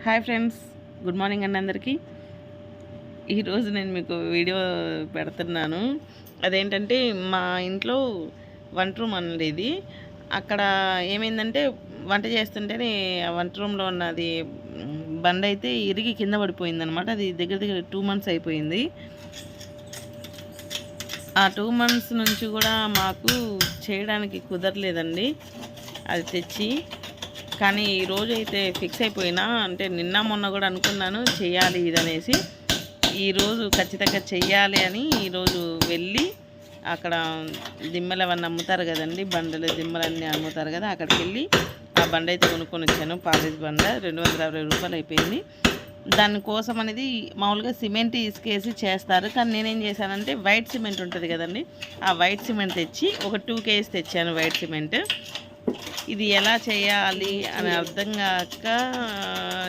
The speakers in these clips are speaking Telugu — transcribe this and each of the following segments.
హాయ్ ఫ్రెండ్స్, గుడ్ మార్నింగ్ అండి అందరికీ. ఈరోజు నేను మీకు వీడియో పెడుతున్నాను. అదేంటంటే మా ఇంట్లో వంట రూమ్ అన్నది ఇది. అక్కడ ఏమైందంటే వంట చేస్తుంటేనే ఆ వంట రూమ్లో ఉన్నది బండ అయితే ఇరిగి కింద పడిపోయిందనమాట. అది దగ్గర దగ్గర 2 months అయిపోయింది. ఆ 2 months నుంచి కూడా మాకు చేయడానికి కుదరలేదండి అది తెచ్చి. కానీ ఈరోజు అయితే ఫిక్స్ అయిపోయినా, అంటే నిన్న మొన్న కూడా అనుకున్నాను చెయ్యాలి ఇదనేసి. ఈరోజు ఖచ్చితంగా చెయ్యాలి అని ఈరోజు వెళ్ళి అక్కడ దిమ్మలు అవన్నీ అమ్ముతారు కదండి, బండలు దిమ్మలన్నీ అమ్ముతారు కదా, అక్కడికి వెళ్ళి ఆ బండ అయితే కొనుక్కొని వచ్చాను. పాలిష్ బండ 250 రూపాయలు అయిపోయింది. దానికోసం అనేది మామూలుగా సిమెంట్ ఇసుకేసి చేస్తారు, కానీ నేనేం చేశానంటే వైట్ సిమెంట్ ఉంటుంది కదండి, ఆ వైట్ సిమెంట్ తెచ్చి ఒక 2 kgs తెచ్చాను వైట్ సిమెంట్. ఇది ఎలా చేయాలి అని అర్థం కాక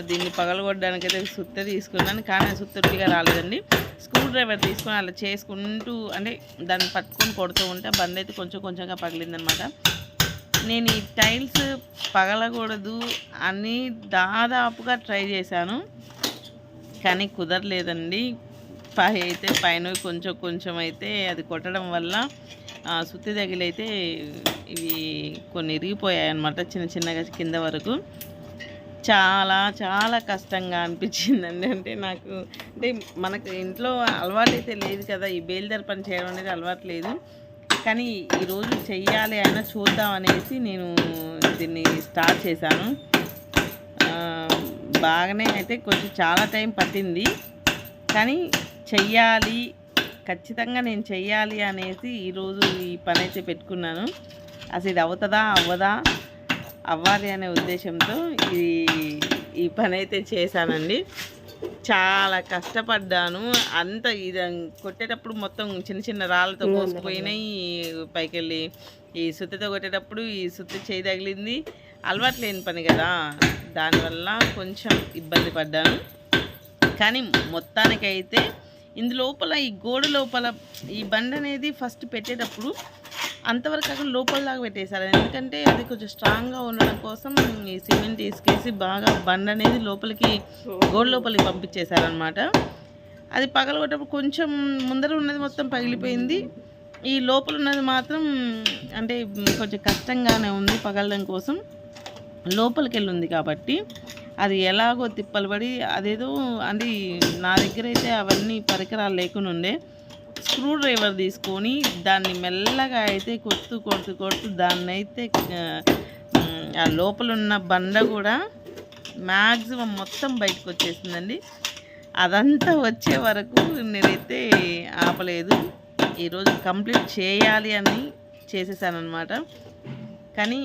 దీన్ని పగలగొట్టడానికైతే సుత్త తీసుకున్నాను, కానీ సుత్తగా రాలేదండి. స్క్రూ డ్రైవర్ తీసుకొని అలా చేసుకుంటూ, అంటే దాన్ని పట్టుకొని కొడుతూ ఉంటే బండి అయితే కొంచెం కొంచెంగా పగిలిందనమాట. నేను ఈ టైల్స్ పగలకూడదు అని దాదాపుగా ట్రై చేశాను, కానీ కుదరలేదండి. అయితే పైన కొంచెం కొంచెం అయితే అది కొట్టడం వల్ల సుత్తి తగిలైతే ఇవి కొన్ని ఇరిగిపోయాయి అన్నమాట, చిన్న చిన్నగా కింద వరకు. చాలా చాలా కష్టంగా అనిపించిందండి. అంటే నాకు, అంటే మనకు ఇంట్లో అలవాటు అయితే లేదు కదా, ఈ బేల్దారి పని చేయడం అనేది అలవాటు లేదు. కానీ ఈరోజు చెయ్యాలి అయినా చూద్దాం అనేసి నేను దీన్ని స్టార్ట్ చేశాను. బాగానే అయితే కొంచెం చాలా టైం పట్టింది, కానీ చెయ్యాలి, ఖచ్చితంగా నేను చెయ్యాలి అనేసి ఈరోజు ఈ పని అయితే పెట్టుకున్నాను. అసలు ఇది అవుతుందా అవ్వదా, అవ్వాలి అనే ఉద్దేశంతో ఈ పని అయితే చేశానండి. చాలా కష్టపడ్డాను. అంత ఇది కొట్టేటప్పుడు మొత్తం చిన్న చిన్న రాళ్ళతో కోసుకుపోయినాయి. పైకి వెళ్ళి ఈ సుత్తితో కొట్టేటప్పుడు ఈ సుత్తి చేయి తగిలింది. అలవాటు లేని పని కదా, దానివల్ల కొంచెం ఇబ్బంది పడ్డాను. కానీ మొత్తానికైతే ఇందులోపల ఈ గోడ లోపల ఈ బండ అనేది ఫస్ట్ పెట్టేటప్పుడు అంతవరకు అక్కడ లోపలలాగా పెట్టేశారు, ఎందుకంటే అది కొంచెం స్ట్రాంగ్గా ఉండడం కోసం ఈ సిమెంట్ ఇసుకేసి బాగా బండ అనేది లోపలికి గోడ లోపలికి పంపించేశారనమాట. అది పగలగొట్టేటప్పుడు కొంచెం ముందర ఉన్నది మొత్తం పగిలిపోయింది, ఈ లోపల ఉన్నది మాత్రం అంటే కొంచెం కష్టంగానే ఉంది పగలడం కోసం. లోపలికి వెళ్ళి ఉంది కాబట్టి అది ఎలాగో తిప్పలు పడి అదేదో, అంటే నా దగ్గర అయితే అవన్నీ పరికరాలు లేకుండా ఉండే. స్క్రూ డ్రైవర్ తీసుకొని దాన్ని మెల్లగా అయితే కొడుతూ దాన్ని అయితే ఆ లోపల ఉన్న బండ కూడా మ్యాక్సిమం మొత్తం బయటకు వచ్చేసిందండి. అదంతా వచ్చే వరకు నేనైతే ఆపలేదు. ఈరోజు కంప్లీట్ చేయాలి అని చేసేసాను అనమాట. కానీ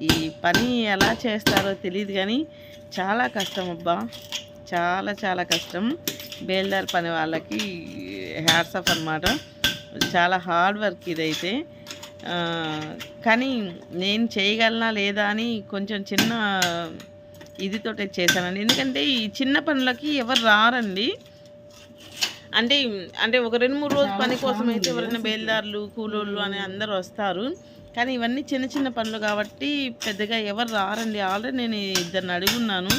ఈ పని ఎలా చేస్తారో తెలియదు, కానీ చాలా కష్టం అబ్బా, చాలా చాలా కష్టం. బేల్దార్ పని వాళ్ళకి హ్యాట్స్ ఆఫ్ అనమాట. చాలా హార్డ్ వర్క్ ఇదైతే. కానీ నేను చేయగలనా లేదా అని కొంచెం చిన్న ఇదితోటే చేశానండి, ఎందుకంటే ఈ చిన్న పనులకి ఎవరు రారండి. అంటే ఒక 2-3 రోజుల పని కోసం అయితే ఎవరైనా బేల్దారులు కూలోళ్ళు అని అందరూ వస్తారు, కానీ ఇవన్నీ చిన్న చిన్న పనులు కాబట్టి పెద్దగా ఎవరు రారండి. ఆల్రెడీ నేను 2 అడుగున్నాను,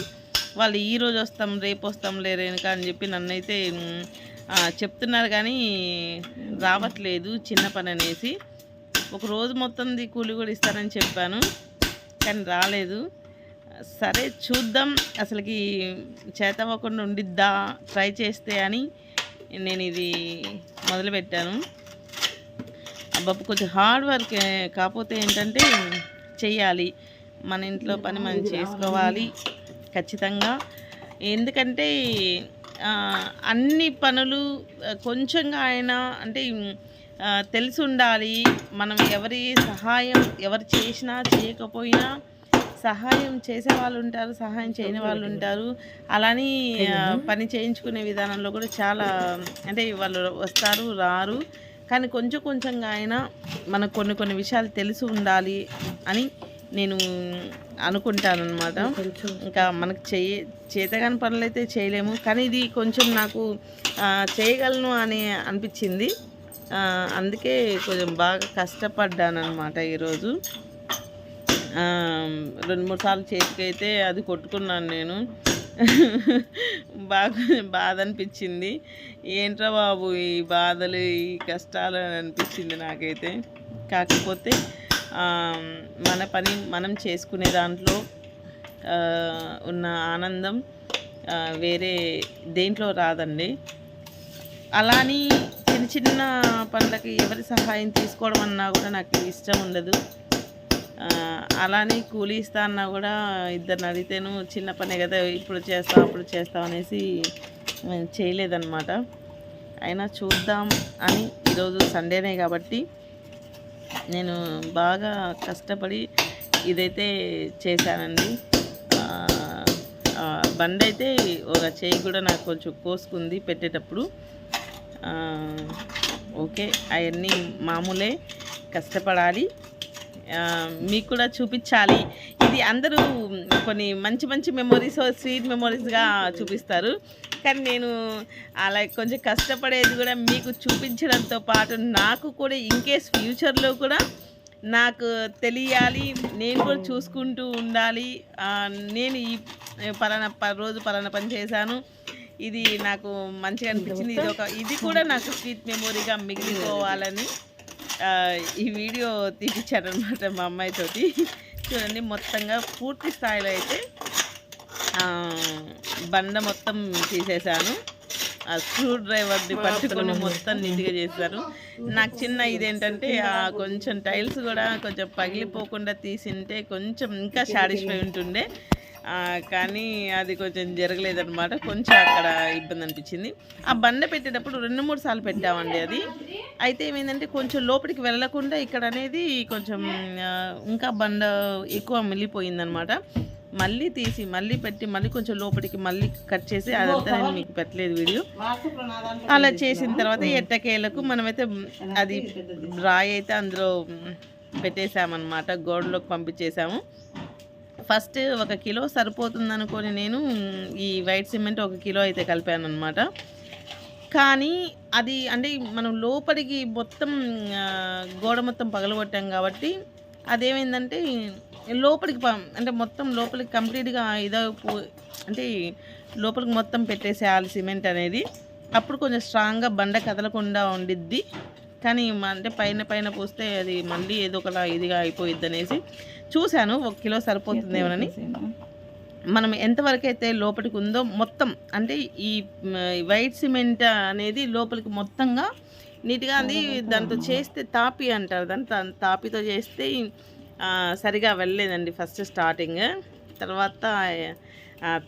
వాళ్ళు ఈరోజు వస్తాం రేపు వస్తాం లేరేనుక అని చెప్పి నన్నైతే చెప్తున్నారు, కానీ రావట్లేదు చిన్న పని అనేసి. ఒక రోజు మొత్తంది కూలి కూడా ఇస్తారని చెప్పాను, కానీ రాలేదు. సరే చూద్దాం, అసలుకి చేతవ్వకుండా ఉండిద్దా ట్రై చేస్తే అని నేను ఇది మొదలుపెట్టాను. అబ్బాబు కొంచెం హార్డ్ వర్క్, కాకపోతే ఏంటంటే చెయ్యాలి, మన ఇంట్లో పని మనం చేసుకోవాలి ఖచ్చితంగా. ఎందుకంటే అన్ని పనులు కొంచెంగా అయినా అంటే తెలిసి ఉండాలి. మనం ఎవరి సహాయం ఎవరు చేసినా చేయకపోయినా సహాయం చేసే వాళ్ళు ఉంటారు, సహాయం చేయని వాళ్ళు ఉంటారు. అలాని పని చేయించుకునే విధానంలో కూడా చాలా, అంటే వాళ్ళు వస్తారు రారు, కానీ కొంచెం కొంచెంగా అయినా మనకు కొన్ని విషయాలు తెలిసి ఉండాలి అని నేను అనుకుంటాను అనమాట. ఇంకా మనకు చేతగాని పనులు అయితే చేయలేము, కానీ ఇది కొంచెం నాకు చేయగలను అని అనిపించింది. అందుకే కొంచెం బాగా కష్టపడ్డాను అనమాట ఈరోజు. 2-3 సార్లు చేతికైతే అది కొట్టుకున్నాను నేను. బాగా బాధ అనిపించింది. ఏంట్రా బాబు ఈ బాధలు, ఈ కష్టాలు అని అనిపించింది నాకైతే. కాకపోతే మన పని మనం చేసుకునే దాంట్లో ఉన్న ఆనందం వేరే దేంట్లో రాదండి. అలాని చిన్న చిన్న పనులకి ఎవరి సహాయం తీసుకోవడం అన్నా కూడా నాకు ఇష్టం ఉండదు. అలానే కూలీ ఇస్తా అన్నా కూడా ఇద్దరిని అడిగితేను చిన్న పనే కదా, ఇప్పుడు చేస్తాం అప్పుడు చేస్తాం అనేసి చేయలేదన్నమాట. అయినా చూద్దాం అని ఈరోజు సండేనే కాబట్టి నేను బాగా కష్టపడి ఇదైతే చేశానండి. బండి అయితే ఒక చేయి కూడా నాకు కొంచెం కోసుకుంది పెట్టేటప్పుడు. ఓకే, అవన్నీ మామూలే, కష్టపడాలి, మీకు కూడా చూపించాలి. ఇది అందరూ కొన్ని మంచి మంచి మెమొరీస్, స్వీట్ మెమొరీస్గా చూపిస్తారు, కానీ నేను అలా కొంచెం కష్టపడేది కూడా మీకు చూపించడంతో పాటు నాకు కూడా ఇన్కేస్ ఫ్యూచర్లో కూడా నాకు తెలియాలి, నేను కూడా చూసుకుంటూ ఉండాలి. నేను ఈ రోజు పలానా పని చేశాను, ఇది నాకు మంచిగా అనిపించింది, ఇది కూడా నాకు స్వీట్ మెమొరీగా మిగిలిపోవాలని ఈ వీడియో తీపిచ్చారనమాట మా అమ్మాయితోటి. చూడండి, మొత్తంగా పూర్తి స్థాయిలో అయితే బండ మొత్తం తీసేశాను. ఆ స్క్రూ డ్రైవర్ని పట్టుకొని మొత్తం నీట్గా చేశారు. నాకు చిన్న ఇదేంటంటే కొంచెం టైల్స్ కూడా కొంచెం పగిలిపోకుండా తీసింటే కొంచెం ఇంకా సాటిస్ఫై ఉంటుండే, కానీ అది కొంచెం జరగలేదన్నమాట. కొంచెం అక్కడ ఇబ్బంది అనిపించింది. ఆ బండ పెట్టేటప్పుడు 2-3 సార్లు పెట్టామండి. అది అయితే ఏమైందంటే కొంచెం లోపలికి వెళ్ళకుండా ఇక్కడ అనేది కొంచెం ఇంకా బండ ఎక్కువ మిగిలిపోయిందనమాట. మళ్ళీ తీసి మళ్ళీ పెట్టి మళ్ళీ కొంచెం లోపలికి మళ్ళీ కట్ చేసి, అదంతా నేను మీకు పెట్టలేదు వీడియో. అలా చేసిన తర్వాత ఎట్టకేలకు మనమైతే అది రాయి అయితే అందులో పెట్టేసామన్నమాట, గోడలోకి పంపించేసాము. ఫస్ట్ 1 కిలో సరిపోతుంది అనుకొని నేను ఈ వైట్ సిమెంట్ 1 కిలో అయితే కలిపాను అనమాట. కానీ అది అంటే మనం లోపలికి మొత్తం గోడ మొత్తం పగలగొట్టాం కాబట్టి అదేమైందంటే లోపలికి అంటే మొత్తం లోపలికి కంప్లీట్గా అంటే లోపలికి మొత్తం పెట్టేసేయాలి సిమెంట్ అనేది. అప్పుడు కొంచెం స్ట్రాంగ్గా బండ కదలకుండా ఉండిద్ది. కానీ అంటే పైన పోస్తే అది మళ్ళీ ఏదో ఒకలా ఇదిగా అయిపోయిద్ది అనేసి చూశాను. 1 కిలో సరిపోతుందేమోనని. మనం ఎంతవరకు అయితే లోపలికి ఉందో మొత్తం, అంటే ఈ వైట్ సిమెంట్ అనేది లోపలికి మొత్తంగా నీట్గా అది దాంతో చేస్తే తాపి అంటారు, దాని తాపితో చేస్తే సరిగా వెళ్ళలేదండి ఫస్ట్ స్టార్టింగ్. తర్వాత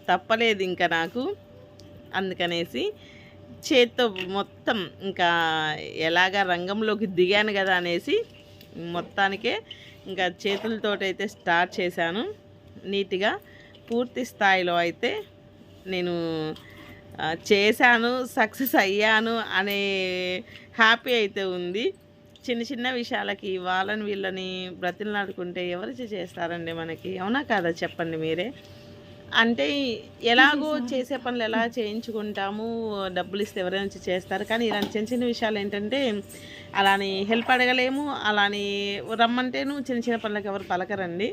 తప్పలేదు ఇంకా నాకు, అందుకనేసి చేత్తో మొత్తం ఇంకా ఎలాగా రంగంలోకి దిగాను కదా అనేసి మొత్తానికే ఇంకా చేతులతోటైతే స్టార్ట్ చేశాను నీట్గా. పూర్తి స్థాయిలో అయితే నేను చేశాను, సక్సెస్ అయ్యాను అనే హ్యాపీ అయితే ఉంది. చిన్న చిన్న విషయాలకి వాళ్ళని వీళ్ళని బ్రతిమలాడుకుంటే ఎవరు చేస్తారండి మనకి, అవునా కాదా చెప్పండి మీరే. అంటే ఎలాగో చేసే పనులు ఎలా చేయించుకుంటాము, డబ్బులు ఇస్తే ఎవరైనా చేస్తారు, కానీ ఇలాంటి చిన్న చిన్న విషయాలు ఏంటంటే అలాని హెల్ప్ అడగలేము, అలాని రమ్మంటేను చిన్న చిన్న పనులకు ఎవరు పలకరండి.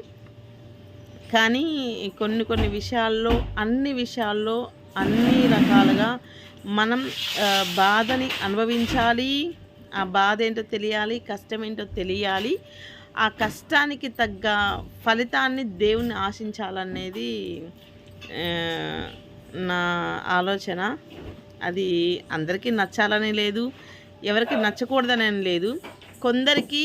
కానీ కొన్ని విషయాల్లో, అన్ని రకాలుగా మనం బాధని అనుభవించాలి, ఆ బాధ ఏంటో తెలియాలి, కష్టం ఏంటో తెలియాలి, ఆ కష్టానికి తగ్గ ఫలితాన్ని దేవుణ్ణి ఆశించాలనేది నా ఆలోచన. అది అందరికీ నచ్చాలని లేదు, ఎవరికి నచ్చకూడదని లేదు. కొందరికి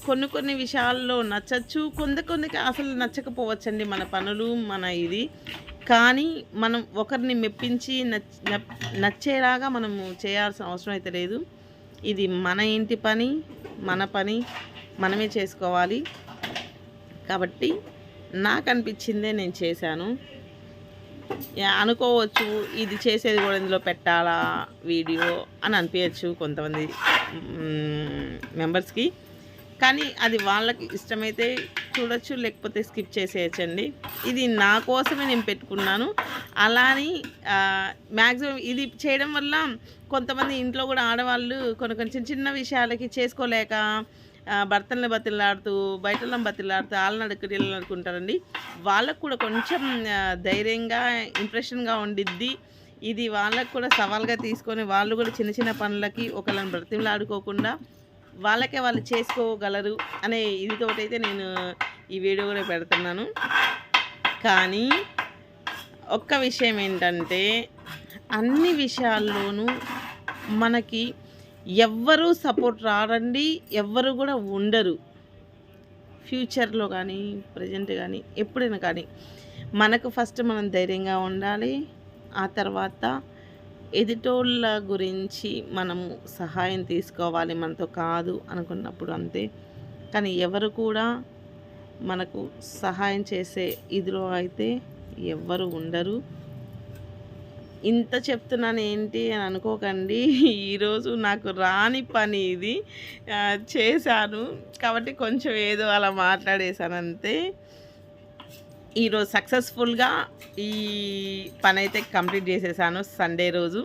కొన్ని విషయాల్లో నచ్చచ్చు, కొందరికి అసలు నచ్చకపోవచ్చండి మన పనులు, మన ఇది. కానీ మనం ఒకరిని మెప్పించి నచ్చేలాగా మనము చేయాల్సిన అవసరం అయితే లేదు. ఇది మన ఇంటి పని, మన పని మనమే చేసుకోవాలి. కాబట్టి నాకు అనిపించిందే నేను చేశాను. అనుకోవచ్చు ఇది చేసేది కూడా ఇందులో పెట్టాలా వీడియో అని అనిపించచ్చు కొంతమంది మెంబర్స్కి, కానీ అది వాళ్ళకి ఇష్టమైతే చూడొచ్చు, లేకపోతే స్కిప్ చేసేయచ్చండి. ఇది నా కోసమే నేను పెట్టుకున్నాను. అలాని మ్యాక్సిమం ఇది చేయడం వల్ల కొంతమంది ఇంట్లో కూడా ఆడవాళ్ళు కొన్ని చిన్న చిన్న విషయాలకి చేసుకోలేక భర్తల్ని బతిలాడుతూ బయటలను బతిలాడుతూ వాళ్ళని అడుక్కుంటూ వీళ్ళని అడుక్కుంటారండి. వాళ్ళకు కూడా కొంచెం ధైర్యంగా ఇంప్రెషన్గా ఉండిద్ది. ఇది వాళ్ళకు కూడా సవాల్గా తీసుకొని వాళ్ళు కూడా చిన్న చిన్న పనులకి ఒకళ్ళని బ్రతిమలాడుకోకుండా వాళ్ళకే వాళ్ళు చేసుకోగలరు అనే ఇదితోటైతే నేను ఈ వీడియో కూడా పెడుతున్నాను. కానీ ఒక్క విషయం ఏంటంటే అన్ని విషయాల్లోనూ మనకి ఎవ్వరూ సపోర్ట్ రారండి, ఎవ్వరు కూడా ఉండరు. ఫ్యూచర్లో కానీ ప్రజెంట్ కానీ ఎప్పుడైనా కానీ మనకు ఫస్ట్ మనం ధైర్యంగా ఉండాలి. ఆ తర్వాత ఎదుటోళ్ళ గురించి మనము సహాయం తీసుకోవాలి, మనతో కాదు అనుకున్నప్పుడు అంతే. కానీ ఎవరు కూడా మనకు సహాయం చేసే ఇదిలో అయితే ఎవ్వరు ఉండరు. ఇంత చెప్తున్నాను ఏంటి అని అనుకోకండి. ఈరోజు నాకు రాని పని ఇది చేశాను కాబట్టి కొంచెం ఏదో అలా మాట్లాడేశాను అంతే. ఈరోజు సక్సెస్ఫుల్గా ఈ పని అయితే కంప్లీట్ చేసేసాను. సండే రోజు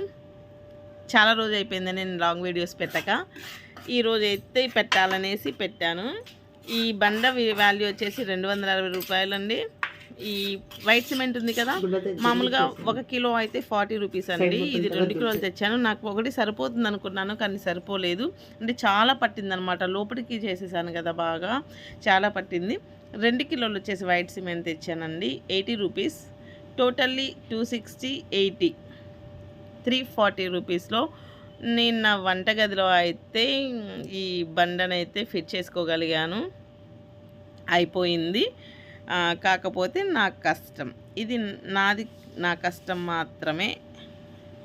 చాలా రోజు అయిపోయింది నేను లాంగ్ వీడియోస్ పెట్టక. ఈరోజు అయితే పెట్టాలనేసి పెట్టాను. ఈ బండ వాల్యూ వచ్చేసి 260 రూపాయలండి. ఈ వైట్ సిమెంట్ ఉంది కదా, మామూలుగా 1 కిలో అయితే 40 రూపీస్ అండి. ఇది 2 కిలోలు తెచ్చాను. నాకు ఒకటి సరిపోతుంది అనుకున్నాను కానీ సరిపోలేదు. అంటే చాలా పట్టిందనమాట, లోపలికి చేసేసాను కదా, బాగా చాలా పట్టింది. 2 కిలోలు వచ్చేసి వైట్ సిమెంట్ తెచ్చానండి. 80 రూపీస్, టోటల్లీ 260, 80, 340 రూపీస్లో నేను నా వంటగదిలో అయితే ఈ బండనైతే ఫిట్ చేసుకోగలిగాను. అయిపోయింది. కాకపోతే నా కష్టం ఇది, నా కష్టం మాత్రమే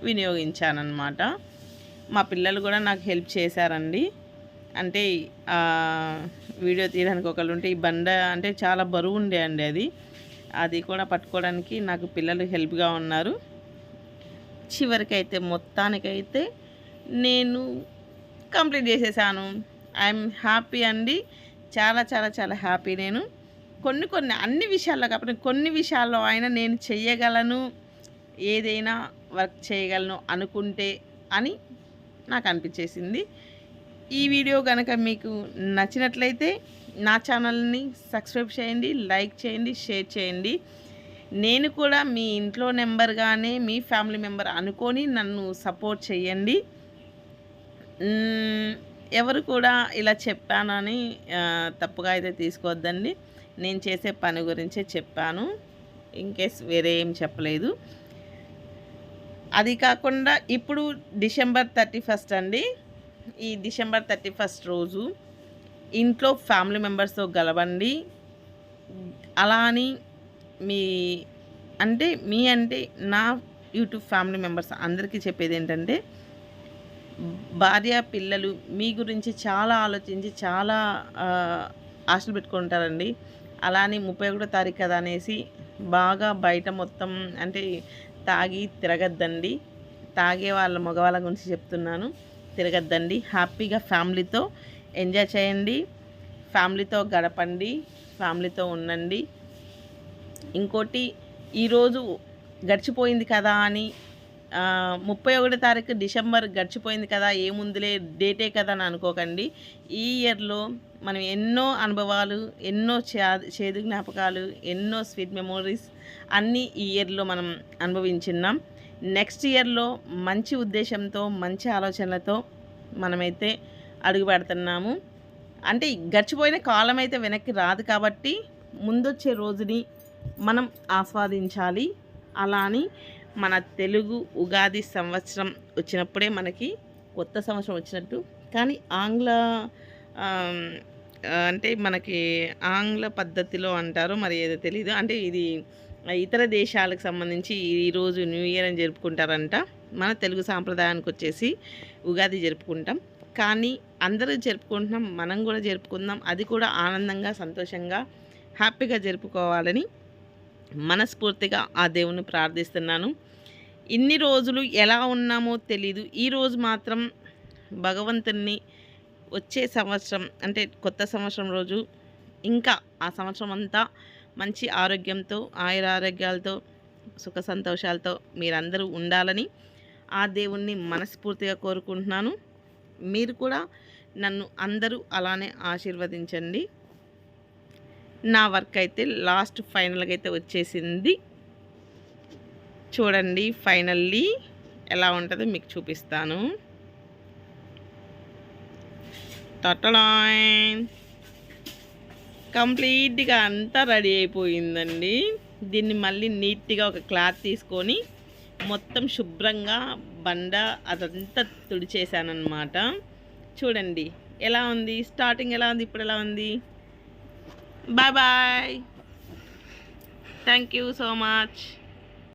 వినియోగించానన్నమాట. మా పిల్లలు కూడా నాకు హెల్ప్ చేశారండి. అంటే వీడియో తీయడానికి ఒకళ్ళు ఉంటే, ఈ బండ అంటే చాలా బరువు ఉండే అండి, అది కూడా పట్టుకోవడానికి నాకు పిల్లలు హెల్ప్గా ఉన్నారు. చివరికైతే మొత్తానికైతే నేను కంప్లీట్ చేసేసాను. ఐఎమ్ హ్యాపీ అండి, చాలా చాలా చాలా హ్యాపీ. నేను కొన్ని అన్ని విషయాల్లో కాకపోతే కొన్ని విషయాల్లో అయినా నేను చెయ్యగలను, ఏదైనా వర్క్ చేయగలను అనుకుంటే అని నాకు అనిపించేసింది. ఈ వీడియో కనుక మీకు నచ్చినట్లయితే నా ఛానల్ని సబ్స్క్రైబ్ చేయండి, లైక్ చేయండి, షేర్ చేయండి. నేను కూడా మీ ఇంట్లో నెంబర్గానే మీ ఫ్యామిలీ మెంబర్ అనుకొని నన్ను సపోర్ట్ చేయండి. ఎవరు కూడా ఇలా చెప్పానని తప్పుగా అయితే తీసుకోవద్దండి. నేను చేసే పని గురించే చెప్పాను, ఇన్కేస్ వేరే ఏం చెప్పలేదు. అది కాకుండా ఇప్పుడు డిసెంబర్ 31 అండి. ఈ డిసెంబర్ 31 రోజు ఇంట్లో ఫ్యామిలీ మెంబర్స్తో గలవండి. అలా అని మీ అంటే నా యూట్యూబ్ ఫ్యామిలీ మెంబర్స్ అందరికీ చెప్పేది ఏంటంటే, భార్య పిల్లలు మీ గురించి చాలా ఆలోచించి చాలా ఆశలు పెట్టుకుంటారండి. అలా అని 31వ తారీఖు కదా అనేసి బాగా బయట మొత్తం అంటే తాగి తిరగద్దండి. తాగే వాళ్ళ మగవాళ్ళ గురించి చెప్తున్నాను, తిరగద్దండి. హ్యాపీగా ఫ్యామిలీతో ఎంజాయ్ చేయండి, ఫ్యామిలీతో గడపండి, ఫ్యామిలీతో ఉండండి. ఇంకోటి, ఈరోజు గడిచిపోయింది కదా అని 31వ తారీఖు డిసెంబర్ గడిచిపోయింది కదా, ఏముందిలే డేటే కదా అని అనుకోకండి. ఈ ఇయర్లో మనం ఎన్నో అనుభవాలు, ఎన్నో చేదు జ్ఞాపకాలు, ఎన్నో స్వీట్ మెమోరీస్ అన్నీ ఈ ఇయర్లో మనం అనుభవించున్నాం. నెక్స్ట్ ఇయర్లో మంచి ఉద్దేశంతో, మంచి ఆలోచనలతో మనమైతే అడుగు పెడుతున్నాము. అంటే గడిచిపోయిన కాలం అయితే వెనక్కి రాదు కాబట్టి ముందొచ్చే రోజుని మనం ఆస్వాదించాలి. అలా అని మన తెలుగు ఉగాది సంవత్సరం వచ్చినప్పుడే మనకి కొత్త సంవత్సరం వచ్చినట్టు. కానీ అంటే మనకి ఆంగ్ల పద్ధతిలో అంటారు, మరి ఏదో తెలీదు. అంటే ఇది ఇతర దేశాలకు సంబంధించి ఈరోజు న్యూ ఇయర్ అని జరుపుకుంటారంట. మన తెలుగు సాంప్రదాయానికి వచ్చేసి ఉగాది జరుపుకుంటాం. కానీ అందరూ జరుపుకుంటున్నాం, మనం కూడా జరుపుకుందాం. అది కూడా ఆనందంగా, సంతోషంగా, హ్యాపీగా జరుపుకోవాలని మనస్ఫూర్తిగా ఆ దేవుని ప్రార్థిస్తున్నాను. ఇన్ని రోజులు ఎలా ఉన్నామో తెలీదు, ఈరోజు మాత్రం భగవంతుని వచ్చే సంవత్సరం అంటే కొత్త సంవత్సరం రోజు ఇంకా ఆ సంవత్సరం అంతా మంచి ఆరోగ్యంతో, ఆయురారోగ్యాలతో, సుఖ సంతోషాలతో మీరందరూ ఉండాలని ఆ దేవుణ్ణి మనస్ఫూర్తిగా కోరుకుంటున్నాను. మీరు కూడా నన్ను అందరూ అలానే ఆశీర్వదించండి. నా వర్క్ అయితే లాస్ట్ ఫైనల్గా అయితే వచ్చేసింది. చూడండి ఫైనల్లీ ఎలా ఉంటుందో మీకు చూపిస్తాను. టటడాయ్, కంప్లీట్గా అంతా రెడీ అయిపోయిందండి. దీన్ని మళ్ళీ నీట్గా ఒక క్లాత్ తీసుకొని మొత్తం శుభ్రంగా బండ అదంతా తుడిచేసానమాట. చూడండి ఎలా ఉంది, స్టార్టింగ్ ఎలా ఉంది, ఇప్పుడు ఎలా ఉంది. Bye bye, thank you so much.